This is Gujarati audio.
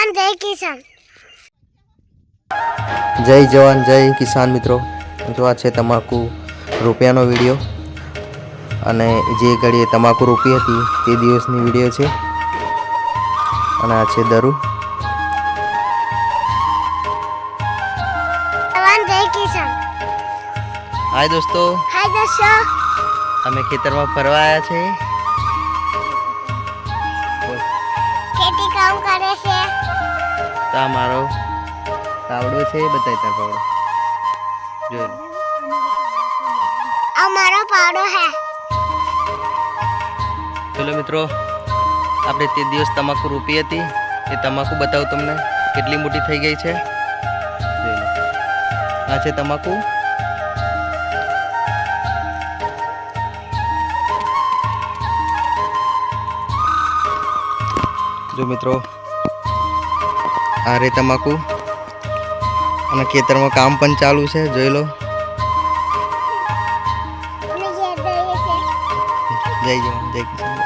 જવાન જય કિસાન। જય જવાન જય કિસાન મિત્રો, જો આ છે તમાકુ રોપ્યાનો વિડીયો અને જે ઘડીએ તમાકુ રોપી હતી તે દિવસની વિડીયો છે અને આ છે દરુ। જવાન જય કિસાન। હાય દોસ્તો, હાય દોસ્તો, અમે ખેતરમાં ફરવા આવ્યા છે। ખેતી કામ કરે છે। તો આ મારો પાવડો છે, બતાય તાર પાવડો જોઈ લો। આ મારો પાવડો હે। ચલો મિત્રો, આપણે તે દિવસ તમાકુ રોપી હતી એ તમાકુ બતાવું તમને કેટલી મોટી થઈ ગઈ છે જોઈ લો। આ છે તમાકુ। જો મિત્રો, આ રે તમાકુ અને ખેતરમાં કામ પણ ચાલુ છે જોઈ લો। જય જવાન જય કિસાન।